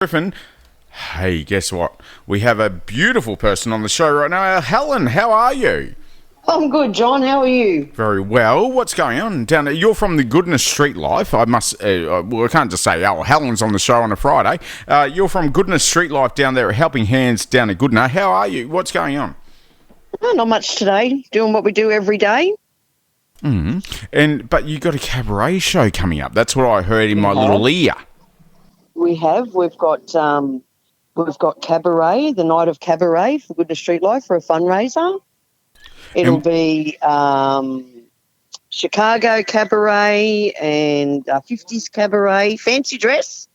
Griffin. Hey, guess what? We have a beautiful person on the show right now. Helen, how are you? I'm good, John. How are you? Very well. What's going on down there? You're from the Goodna Street Life. I must. Well, I can't just say, "Oh, Helen's on the show on a Friday." You're from Goodna Street Life down there, Helping Hands down at Goodna. How are you? What's going on? Oh, not much today. Doing what we do every day. But you got a cabaret show coming up. That's what I heard in my little ear. We have. We've got cabaret, the night of cabaret for Goodna Street Life for a fundraiser. It'll be Chicago cabaret and 50s cabaret, fancy dress.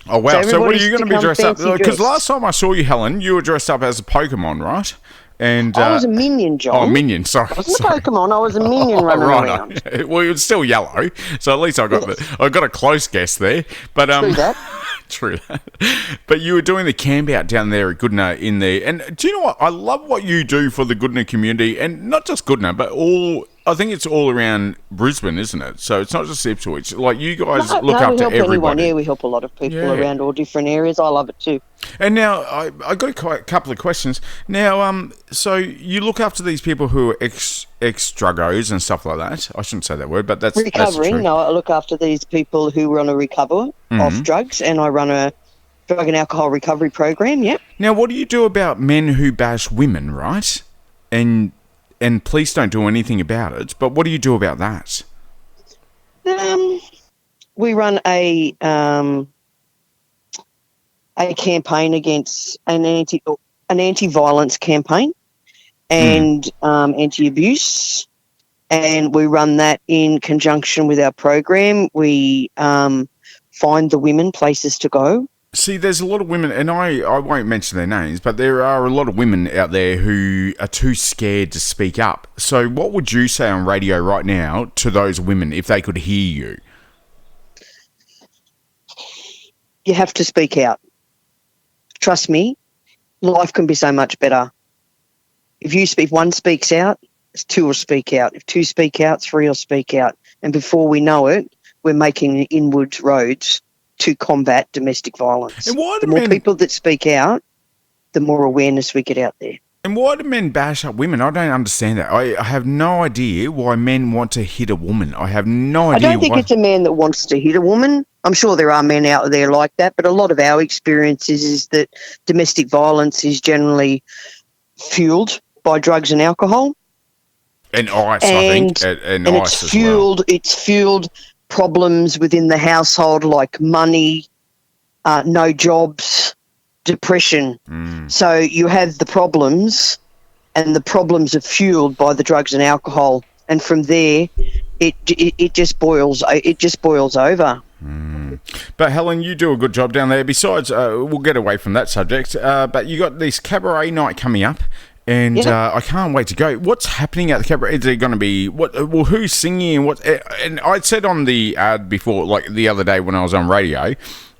Oh, wow. So what are you going to be dressed up? Because last time I saw you, Helen, you were dressed up as a Pokemon, right? And I was a minion, John. Oh, a minion, sorry. I wasn't a Pokemon, I was a minion running around. Well, it's still yellow, so at least I got a close guess there. But True that. True that. But you were doing the camp out down there at Goodna in there. And do you know what? I love what you do for the Goodna community, and not just Goodna, but I think it's all around Brisbane, isn't it? So it's not just Ipswich. Like, you guys look after everybody. Anyone. Yeah, we help a lot of people around all different areas. I love it too. And now, I got a couple of questions. Now, so you look after these people who are ex-druggos and stuff like that. I shouldn't say that word, but that's recovering. That's no, I look after these people who want to recover off drugs, and I run a drug and alcohol recovery program. Yep. Now, what do you do about men who bash women, right? And police don't do anything about it. But what do you do about that? We run a campaign against an anti-violence campaign and anti-abuse, and we run that in conjunction with our program. We find the women places to go. See, there's a lot of women, and I won't mention their names, but there are a lot of women out there who are too scared to speak up. So what would you say on radio right now to those women if they could hear you? You have to speak out. Trust me, life can be so much better. If one speaks out, two will speak out. If two speak out, three will speak out. And before we know it, we're making inward roads to combat domestic violence. And why do the more people that speak out, the more awareness we get out there. And why do men bash up women? I don't understand that. I have no idea why men want to hit a woman. I have no idea. I don't think it's a man that wants to hit a woman. I'm sure there are men out there like that, but a lot of our experience is that domestic violence is generally fueled by drugs and alcohol. And ice, I think. And ice as well. It's fueled problems within the household like money, no jobs, depression. So you have the problems, and the problems are fueled by the drugs and alcohol, and from there it just boils over. But Helen, you do a good job down there. Besides, we'll get away from that subject, but you got this cabaret night coming up. And I can't wait to go. What's happening at the cabaret? Is there going to be who's singing and what? And I said on the ad before, like the other day when I was on radio,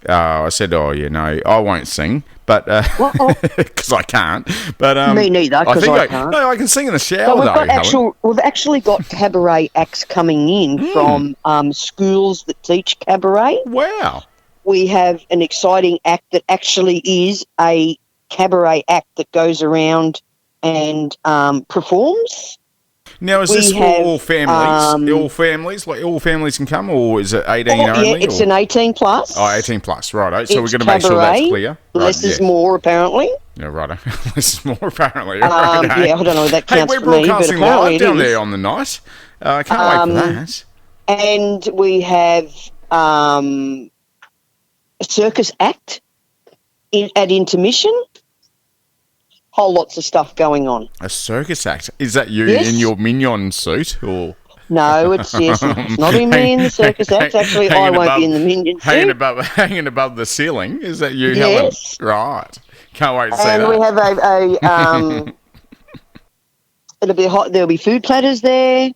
I said, I won't sing, but because I can't. But me neither, because I can't. No, I can sing in the shower. We've actually got cabaret acts coming in from schools that teach cabaret. Wow. We have an exciting act that actually is a cabaret act that goes around and performs. Now, is this for all families? All families can come, or is it 18 only? Yeah, it's an 18 plus. Oh, 18 plus, right. So we're going to make sure that's clear. Less is more, apparently. Yeah, right. Less is more, apparently. Yeah, I don't know if that counts for me. We're broadcasting live down there on the night. I can't wait for that. And we have a circus act at intermission. Whole lots of stuff going on. A circus act? Is that you in your minion suit, or? No, it's not in me in the circus act. Actually, I won't be in the minion suit. Hanging above the ceiling. Is that you, yes. Helen? Right. Can't wait to see that. And we have it'll be hot. There'll be food platters there.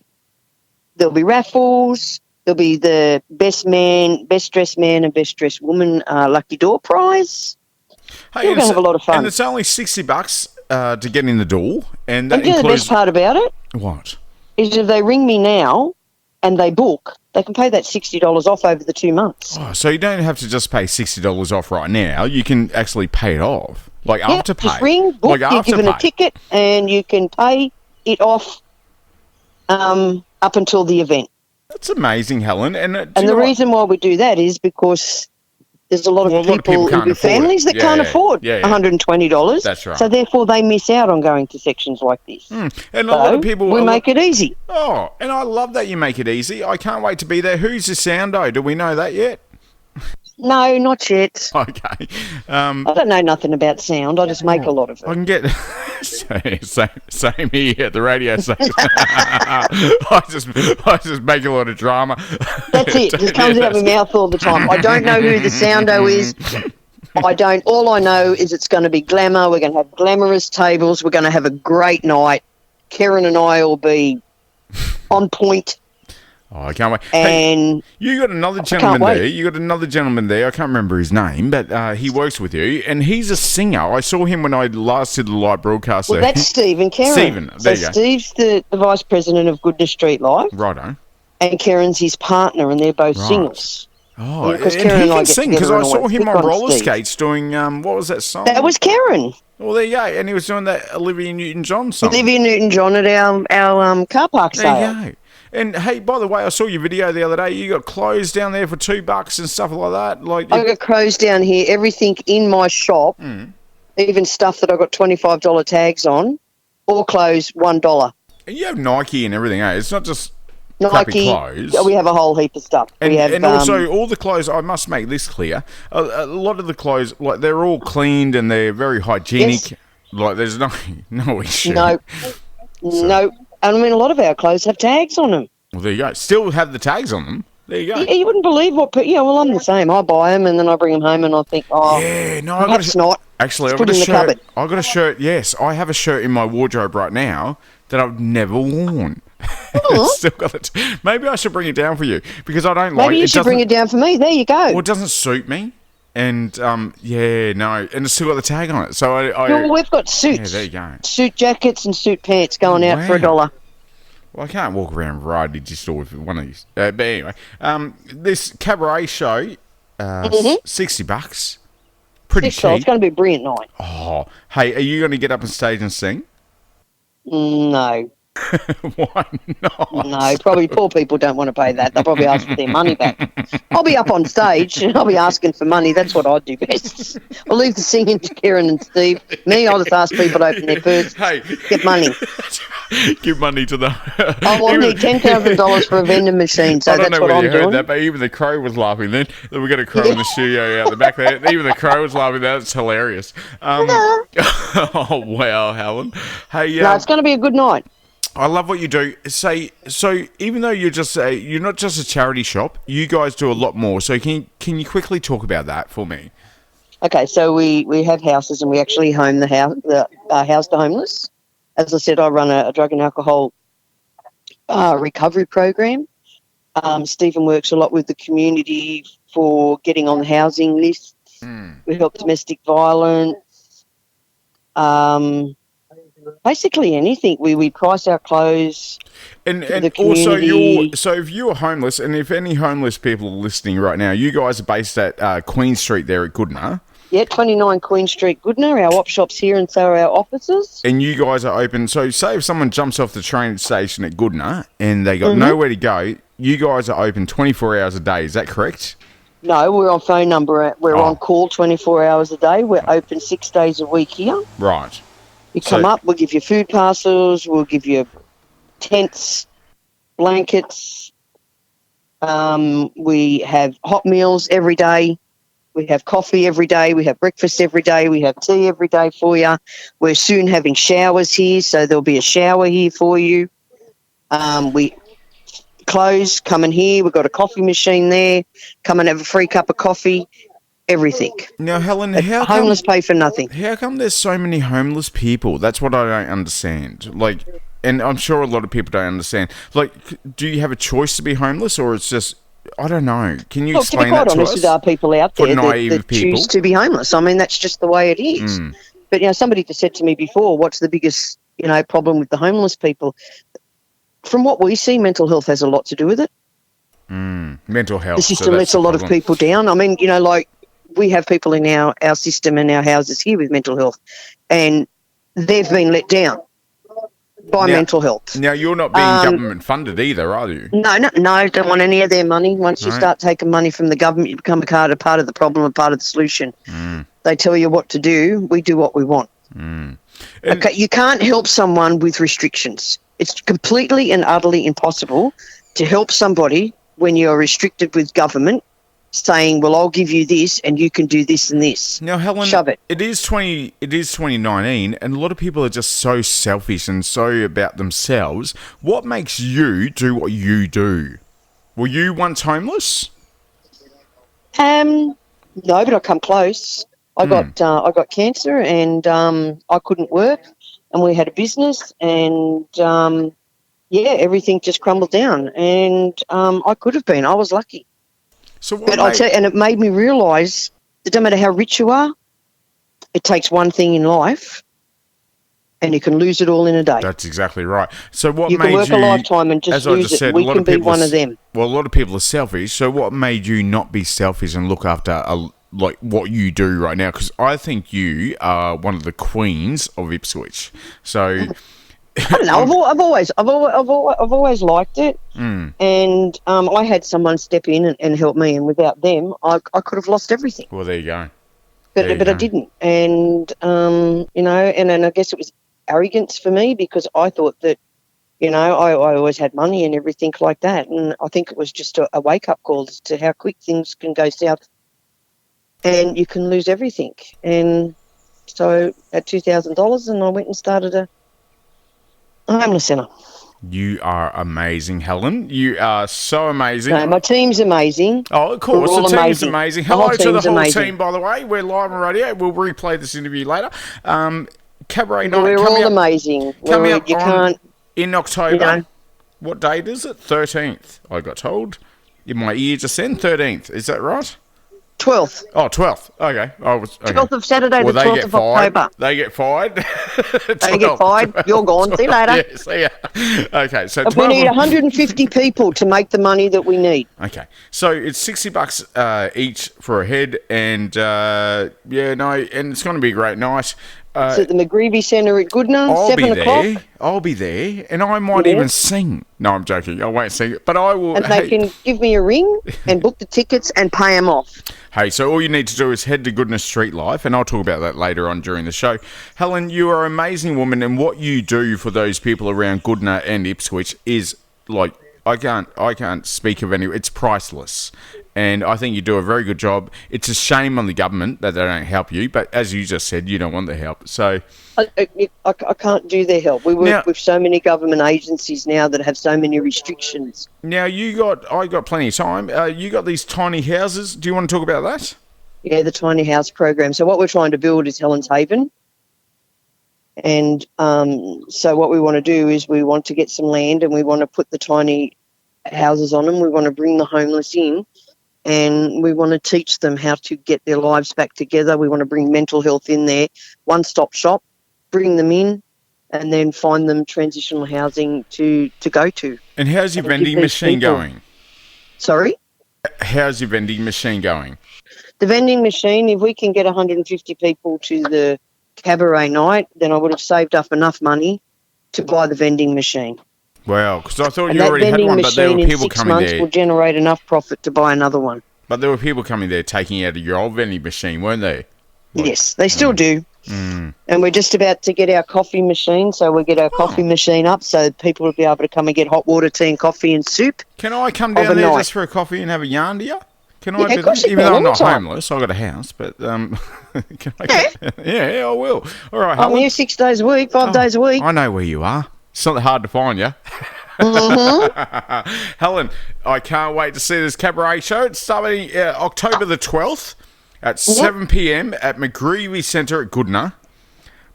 There'll be raffles. There'll be the best dressed man, and best dressed woman lucky door prize. Hey, we're going to have a lot of fun. And it's only $60 to get in the door. And that includes... the best part about it? What? Is if they ring me now and they book, they can pay that $60 off over the 2 months. Oh, so you don't have to just pay $60 off right now. You can actually pay it off, like after pay. Just ring, book, like you're given a ticket, and you can pay it off up until the event. That's amazing, Helen. And the reason why we do that is because there's a lot of people with families that can't afford $120. That's right. So therefore they miss out on going to sections like this. And a lot of people... We make it easy. Oh, and I love that you make it easy. I can't wait to be there. Who's the soundo? Do we know that yet? No, not yet. Okay. I don't know nothing about sound. I just make a lot of it. I can get... same here at the radio station. I just make a lot of drama. That's it. It just comes out of my mouth all the time. I don't know who the soundo is. All I know is it's going to be glamour. We're going to have glamorous tables. We're going to have a great night. Karen and I will be on point. Oh, I can't wait. And hey, you got another gentleman there. You got another gentleman there. I can't remember his name, but he works with you, and he's a singer. I saw him when I last did the live broadcast. Well, that's Steve and Karen. Stephen, there you go. Steve's the vice president of Goodna Street Live. Righto. And Karen's his partner, and they're both singers. Oh, and he can sing, because I saw him on roller skates doing, what was that song? That was Karen. Well, there you go. And he was doing that Olivia Newton-John song. Olivia Newton-John at our car park sale. There you go. And hey, by the way, I saw your video the other day. You got clothes down there for $2 and stuff like that. Like I got clothes down here. Everything in my shop, even stuff that I got $25 tags on, all clothes $1. And you have Nike and everything, eh? It's not just Nike clothes. We have a whole heap of stuff. And also all the clothes. I must make this clear. A lot of the clothes, like they're all cleaned and they're very hygienic. Yes. Like there's no issue. No. And I mean, a lot of our clothes have tags on them. Well, there you go. Still have the tags on them. There you go. Yeah, you wouldn't believe what... well, I'm the same. I buy them and then I bring them home and I think, perhaps not. Actually, I've got a shirt. I've got a shirt, yes. I have a shirt in my wardrobe right now that I've never worn. Still got it. Maybe I should bring it down for you because I don't like it. Maybe you should bring it down for me. There you go. Well, it doesn't suit me. And, and it's still got the tag on it. So well, we've got suits. Yeah, there you go. Suit jackets and suit pants going out for $1. Well, I can't walk around variety store with one of these. But anyway, this cabaret show, $60. Pretty cheap. It's going to be a brilliant night. Oh, hey, are you going to get up on stage and sing? No. Why not? No, probably poor people don't want to pay that. They'll probably ask for their money back. I'll be up on stage and I'll be asking for money. That's what I'd do best. I'll leave the singing to Karen and Steve. Me, I'll just ask people to open their purse, get money. Give money to the... I'll need $10,000 for a vending machine, so that's what I'm doing. I don't know whether you heard that, but even the crow was laughing then. We got a crow in the studio out the back there. Even the crow was laughing. That's hilarious. Oh, wow, Helen. Hey, no, it's going to be a good night. I love what you do. So even though you're not just a charity shop, you guys do a lot more. So can you quickly talk about that for me? Okay, so we have houses and we actually home the house to homeless. As I said, I run a drug and alcohol recovery program. Stephen works a lot with the community for getting on the housing lists. We help domestic violence. Basically anything. We price our clothes. And also, so if you're homeless, and if any homeless people are listening right now, you guys are based at Queen Street there at Goodna. Yeah, 29 Queen Street, Goodna. Our op shop's here and so are our offices. And you guys are open. So say if someone jumps off the train station at Goodna and they got nowhere to go, you guys are open 24 hours a day. Is that correct? No, we're on phone number. We're on call 24 hours a day. We're open 6 days a week here. Right. You come up, we'll give you food parcels, we'll give you tents, blankets. We have hot meals every day. We have coffee every day. We have breakfast every day. We have tea every day for you. We're soon having showers here, so there'll be a shower here for you. Clothes, come in here. We've got a coffee machine there. Come and have a free cup of coffee. Everything. Now, Helen, homeless pay for nothing. How come there's so many homeless people? That's what I don't understand. And I'm sure a lot of people don't understand. Do you have a choice to be homeless, or it's just... I don't know. Can you explain that to us? To be quite honest, there are people out there that choose to be homeless. I mean, that's just the way it is. But, somebody just said to me before, what's the biggest, problem with the homeless people? from what we see, mental health has a lot to do with it. Mental health. The system lets a lot of people down. I mean, like we have people in our system and our houses here with mental health, and they've been let down by mental health. Now, you're not being government funded either, are you? No, don't want any of their money. Once you start taking money from the government, you become a part of the problem and part of the solution. They tell you what to do. We do what we want. Okay, you can't help someone with restrictions. It's completely and utterly impossible to help somebody when you're restricted with government saying, well, I'll give you this and you can do this and this. Now, Helen, shove it. It is 2019, and a lot of people are just so selfish and so about themselves. What makes you do what you do? Were you once homeless? No, but I come close. I got cancer, and I couldn't work, and we had a business, and everything just crumbled down, and I could have been. I was lucky. So but I'll tell you, and it made me realise that no matter how rich you are, it takes one thing in life, and you can lose it all in a day. That's exactly right. So what you made can work a lifetime and just lose it. Said, we can be one of them. Well, a lot of people are selfish. So what made you not be selfish and look after like what you do right now? Because I think you are one of the queens of Ipswich. So I don't know. I've always liked it, and I had someone step in and help me, and without them, I could have lost everything. Well, there you go. But I didn't, and and I guess it was arrogance for me because I thought that, I always had money and everything like that, and I think it was just a wake up call as to how quick things can go south, and you can lose everything. And so at $2,000, and I went and started a homeless centre. You are amazing, Helen. You are so amazing. No, my team's amazing. Oh, of course. The team's amazing. Hello to the whole team, by the way. We're live on radio. We'll replay this interview later. Cabaret night. We're all amazing. Coming up in October. What date is it? 13th, I got told. In my ear just then, 13th. Is that right? 12th. Oh, 12th. Okay. 12th of Saturday, the 12th of October. They get fired. They get fired. You're gone. See you later. Yeah, see ya. Okay, so we need 150 people to make the money that we need. Okay, so it's $60 each for a head, and and it's going to be a great night. It's at the McGreevy Centre at Goodna, 7 o'clock. I'll be there, and I might even sing. No, I'm joking. I won't sing it, but I will. And they can give me a ring and book the tickets and pay them off. Hey, so all you need to do is head to Goodna Street Life, and I'll talk about that later on during the show. Helen, you are an amazing woman, and what you do for those people around Goodna and Ipswich is like I can't speak of any. It's priceless. And I think you do a very good job. It's a shame on the government that they don't help you, but as you just said, you don't want the help. So I can't do their help. We work with so many government agencies now that have so many restrictions. Now I got plenty of time. You got these tiny houses. Do you want to talk about that? Yeah, the tiny house program. So what we're trying to build is Helen's Haven. And so what we want to do is we want to get some land and we want to put the tiny houses on them. We want to bring the homeless in. And we want to teach them how to get their lives back together. We want to bring mental health in there, one-stop shop, bring them in, and then find them transitional housing to go to. And how's your vending machine going? Sorry? How's your vending machine going? The vending machine, if we can get 150 people to the cabaret night, then I would have saved up enough money to buy the vending machine. Wow, because I thought you already had one, but there were people coming there. 6 months will generate enough profit to buy another one. But there were people coming there taking out of your old vending machine, weren't they? Yes, they still do. And we're just about to get our coffee machine, so we'll get our coffee machine up so people will be able to come and get hot water, tea and coffee and soup. Can I come down there just for a coffee and have a yarn to you? Can I do that? Even though I'm not homeless, I've got a house, but can I I will. All right, I'm here 6 days a week, 5 days a week. I know where you are. It's not hard to find you. Helen, I can't wait to see this cabaret show. It's starting October the 12th at 7 p.m. at McGreevy Centre at Goodna.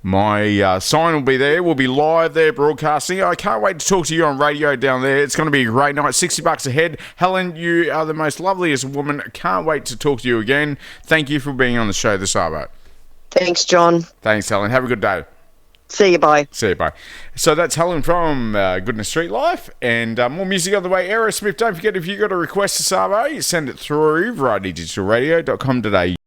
My sign will be there. We'll be live there broadcasting. I can't wait to talk to you on radio down there. It's going to be a great night. $60 a head. Helen, you are the most loveliest woman. Can't wait to talk to you again. Thank you for being on the show this hour. Thanks, John. Thanks, Helen. Have a good day. See you, bye. See you, bye. So that's Helen from Goodna Street Life, and more music on the way. Aerosmith, don't forget, if you got a request to Sabo, send it through varietydigitalradio.com.au.